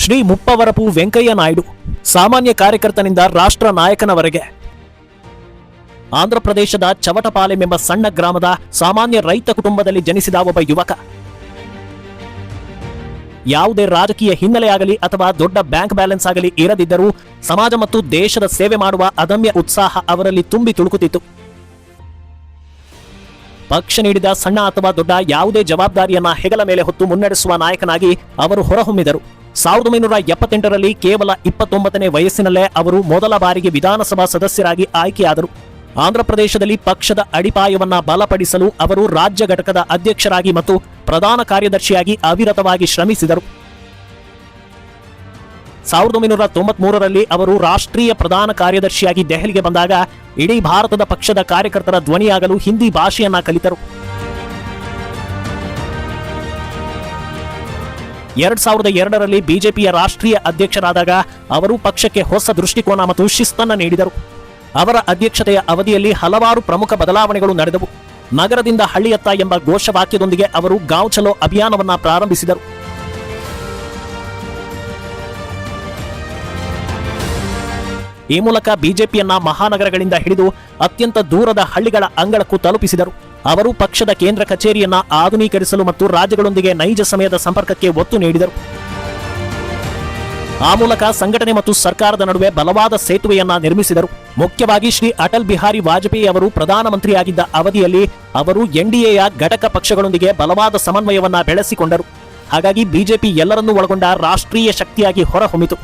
ಶ್ರೀ ಮುಪ್ಪವರಪು ವೆಂಕಯ್ಯ ನಾಯ್ಡು ಸಾಮಾನ್ಯ ಕಾರ್ಯಕರ್ತನಿಂದ ರಾಷ್ಟ್ರ ನಾಯಕನವರೆಗೆ ಆಂಧ್ರಪ್ರದೇಶದ ಚವಟಪಾಲೆಂ ಎಂಬ ಸಣ್ಣ ಗ್ರಾಮದ ಸಾಮಾನ್ಯ ರೈತ ಕುಟುಂಬದಲ್ಲಿ ಜನಿಸಿದ ಒಬ್ಬ ಯುವಕ. ಯಾವುದೇ ರಾಜಕೀಯ ಹಿನ್ನೆಲೆಯಾಗಲಿ ಅಥವಾ ದೊಡ್ಡ ಬ್ಯಾಂಕ್ ಬ್ಯಾಲೆನ್ಸ್ ಆಗಲಿ ಇರದಿದ್ದರೂ ಸಮಾಜ ಮತ್ತು ದೇಶದ ಸೇವೆ ಮಾಡುವ ಅದಮ್ಯ ಉತ್ಸಾಹ ಅವರಲ್ಲಿ ತುಂಬಿ ತುಳುಕುತ್ತಿತ್ತು. ಪಕ್ಷ ನೀಡಿದ ಸಣ್ಣ ಅಥವಾ ದೊಡ್ಡ ಯಾವುದೇ ಜವಾಬ್ದಾರಿಯನ್ನ ಹೆಗಲ ಮೇಲೆ ಹೊತ್ತು ಮುನ್ನಡೆಸುವ ನಾಯಕನಾಗಿ ಅವರು ಹೊರಹೊಮ್ಮಿದರು. 1978ರಲ್ಲಿ ಕೇವಲ 29ನೇ ವಯಸ್ಸಿನಲ್ಲೇ ಅವರು ಮೊದಲ ಬಾರಿಗೆ ವಿಧಾನಸಭಾ ಸದಸ್ಯರಾಗಿ ಆಯ್ಕೆಯಾದರು. ಆಂಧ್ರಪ್ರದೇಶದಲ್ಲಿ ಪಕ್ಷದ ಅಡಿಪಾಯವನ್ನ ಬಲಪಡಿಸಲು ಅವರು ರಾಜ್ಯ ಘಟಕದ ಅಧ್ಯಕ್ಷರಾಗಿ ಮತ್ತು ಪ್ರಧಾನ ಕಾರ್ಯದರ್ಶಿಯಾಗಿ ಅವಿರತವಾಗಿ ಶ್ರಮಿಸಿದರು. 1993ರಲ್ಲಿ ಅವರು ರಾಷ್ಟ್ರೀಯ ಪ್ರಧಾನ ಕಾರ್ಯದರ್ಶಿಯಾಗಿ ದೆಹಲಿಗೆ ಬಂದಾಗ ಇಡೀ ಭಾರತದ ಪಕ್ಷದ ಕಾರ್ಯಕರ್ತರ ಧ್ವನಿಯಾಗಲು ಹಿಂದಿ ಭಾಷೆಯನ್ನ ಕಲಿತರು. 2002ರಲ್ಲಿ ಬಿಜೆಪಿಯ ರಾಷ್ಟ್ರೀಯ ಅಧ್ಯಕ್ಷರಾದಾಗ ಅವರು ಪಕ್ಷಕ್ಕೆ ಹೊಸ ದೃಷ್ಟಿಕೋನ ಮತ್ತು ಶಿಸ್ತನ್ನು ನೀಡಿದರು. ಅವರ ಅಧ್ಯಕ್ಷತೆಯ ಅವಧಿಯಲ್ಲಿ ಹಲವಾರು ಪ್ರಮುಖ ಬದಲಾವಣೆಗಳು ನಡೆದವು. ನಗರದಿಂದ ಹಳ್ಳಿಯತ್ತ ಎಂಬ ಘೋಷವಾಕ್ಯದೊಂದಿಗೆ ಅವರು ಗಾಂವ್ ಚಲೋ ಅಭಿಯಾನವನ್ನ ಪ್ರಾರಂಭಿಸಿದರು. ಈ ಮೂಲಕ ಬಿಜೆಪಿಯನ್ನ ಮಹಾನಗರಗಳಿಂದ ಹಿಡಿದು ಅತ್ಯಂತ ದೂರದ ಹಳ್ಳಿಗಳ ಅಂಗಳಕ್ಕೂ ತಲುಪಿಸಿದರು. ಅವರು ಪಕ್ಷದ ಕೇಂದ್ರ ಕಚೇರಿಯನ್ನ ಆಧುನೀಕರಿಸಲು ಮತ್ತು ರಾಜ್ಯಗಳೊಂದಿಗೆ ನೈಜ ಸಮಯದ ಸಂಪರ್ಕಕ್ಕೆ ಒತ್ತು ನೀಡಿದರು. ಆ ಮೂಲಕ ಸಂಘಟನೆ ಮತ್ತು ಸರ್ಕಾರದ ನಡುವೆ ಬಲವಾದ ಸೇತುವೆಯನ್ನ ನಿರ್ಮಿಸಿದರು. ಮುಖ್ಯವಾಗಿ ಶ್ರೀ ಅಟಲ್ ಬಿಹಾರಿ ವಾಜಪೇಯಿ ಅವರು ಪ್ರಧಾನಮಂತ್ರಿಯಾಗಿದ್ದ ಅವಧಿಯಲ್ಲಿ ಅವರು ಎನ್ಡಿಎಯ ಘಟಕ ಪಕ್ಷಗಳೊಂದಿಗೆ ಬಲವಾದ ಸಮನ್ವಯವನ್ನ ಬೆಳೆಸಿಕೊಂಡರು. ಹಾಗಾಗಿ ಬಿಜೆಪಿ ಎಲ್ಲರನ್ನೂ ಒಳಗೊಂಡ ರಾಷ್ಟ್ರೀಯ ಶಕ್ತಿಯಾಗಿ ಹೊರಹೊಮ್ಮಿತು.